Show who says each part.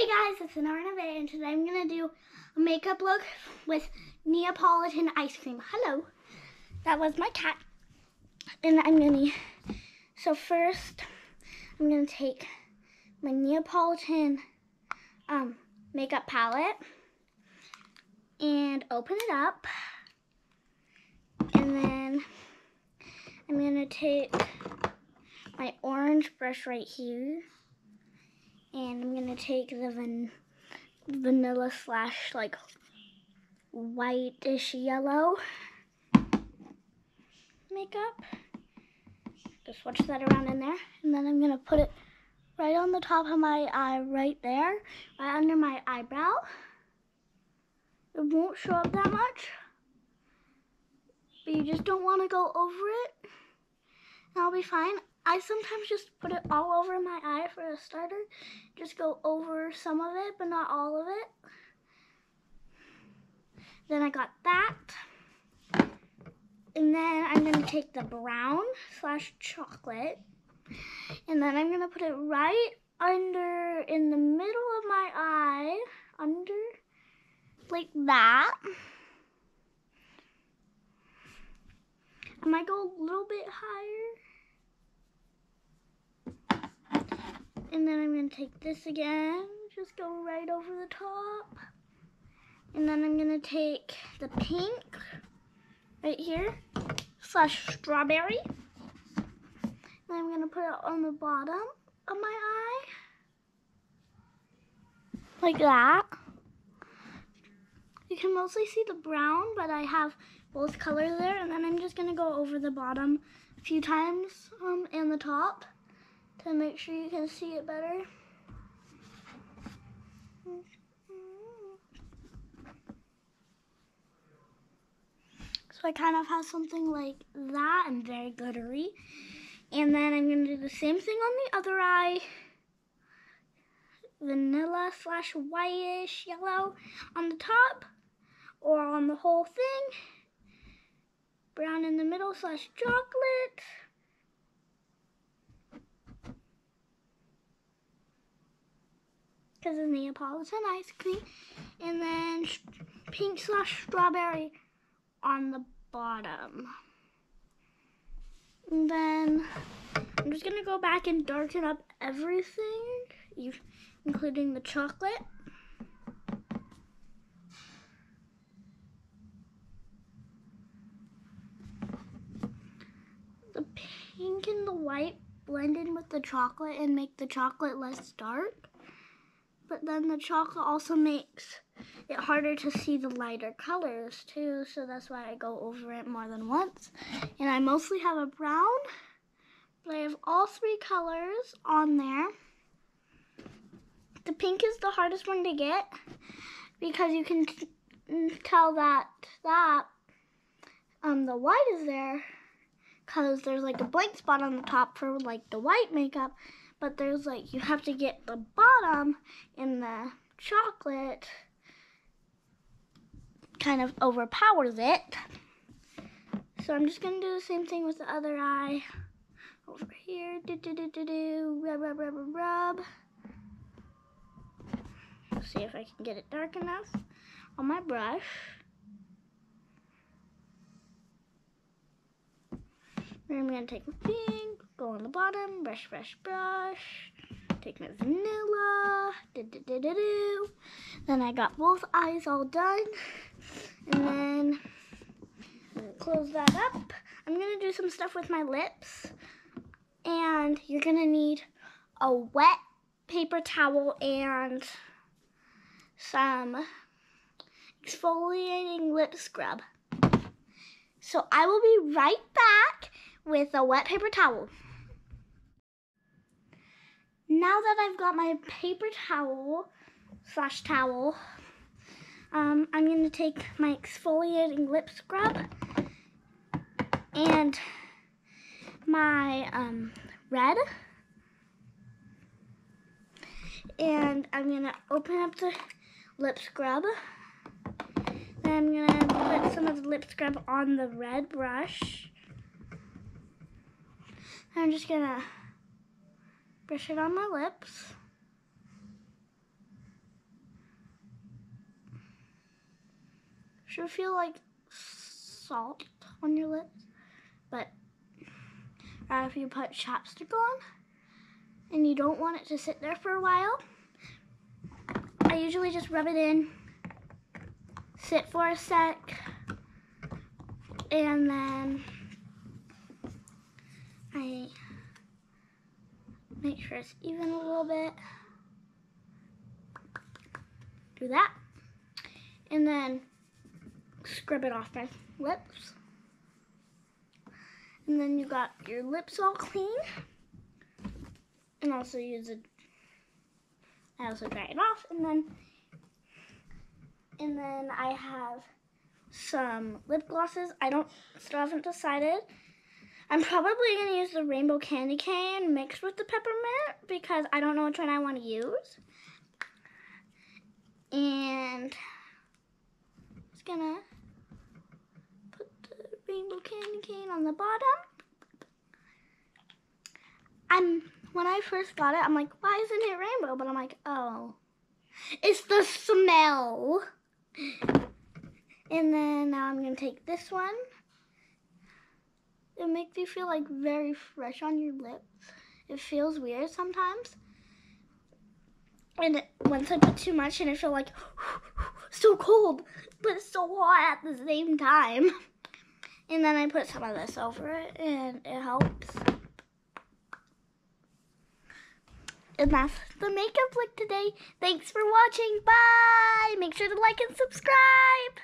Speaker 1: Hey guys, it's Inara Nevaeh, and today I'm going to do a makeup look with Neapolitan ice cream. Hello. That was my cat. And so first, I'm going to take my Neapolitan makeup palette and open it up. And then I'm going to take my orange brush right here. And I'm going to take the vanilla slash like whitish yellow makeup. Just swatch that around in there. And then I'm going to put it right on the top of my eye right there, right under my eyebrow. It won't show up that much, but you just don't want to go over it. And I'll be fine. I sometimes just put it all over my eye for a starter. Just go over some of it, but not all of it. Then I got that. And then I'm going to take the brown slash chocolate. And then I'm going to put it right under, in the middle of my eye. Under, like that. I might go a little bit higher. And then I'm going to take this again, just go right over the top. And then I'm going to take the pink right here, slash strawberry. And I'm going to put it on the bottom of my eye, like that. You can mostly see the brown, but I have both colors there. And then I'm just going to go over the bottom a few times and the top, to make sure you can see it better. So I kind of have something like that and very glittery. And then I'm going to do the same thing on the other eye. Vanilla slash whitish yellow on the top or on the whole thing. Brown in the middle slash chocolate. Because it's Neapolitan ice cream, and then pink slash strawberry on the bottom. And then I'm just going to go back and darken up everything, including the chocolate. The pink and the white blend in with the chocolate and make the chocolate less dark. But then the chocolate also makes it harder to see the lighter colors too, so that's why I go over it more than once. And I mostly have a brown, but I have all three colors on there. The pink is the hardest one to get because you can tell that the white is there because there's like a blank spot on the top for like the white makeup. But there's like, you have to get the bottom and the chocolate kind of overpowers it. So I'm just going to do the same thing with the other eye. Over here, rub, rub, rub, rub, rub. See if I can get it dark enough on my brush. Then I'm going to take my pink, go on the bottom, brush, brush, brush. Take my vanilla, Then I got both eyes all done. And then I'm going to close that up. I'm going to do some stuff with my lips. And you're going to need a wet paper towel and some exfoliating lip scrub. So I will be right back with a wet paper towel. Now that I've got my paper towel slash towel, I'm going to take my exfoliating lip scrub and my red, and I'm going to open up the lip scrub. Then I'm going to put some of the lip scrub on the red brush. I'm just going to brush it on my lips. should feel like salt on your lips, but if you put chapstick on and you don't want it to sit there for a while, I usually just rub it in, sit for a sec, and then I make sure it's even a little bit. Do that. And then scrub it off my lips. And then you got your lips all clean. And also I also dry it off. And then I have some lip glosses. Still haven't decided. I'm probably going to use the Rainbow Candy Cane mixed with the peppermint because I don't know which one I want to use. And I'm just going to put the Rainbow Candy Cane on the bottom. When I first got it, I'm like, why isn't it rainbow? But I'm like, oh, it's the smell. And then now I'm going to take this one. It makes you feel like very fresh on your lips. It feels weird sometimes. And once I put too much in, I feel like so cold, but so hot at the same time. And then I put some of this over it, and it helps. And that's the makeup look today. Thanks for watching. Bye. Make sure to like and subscribe.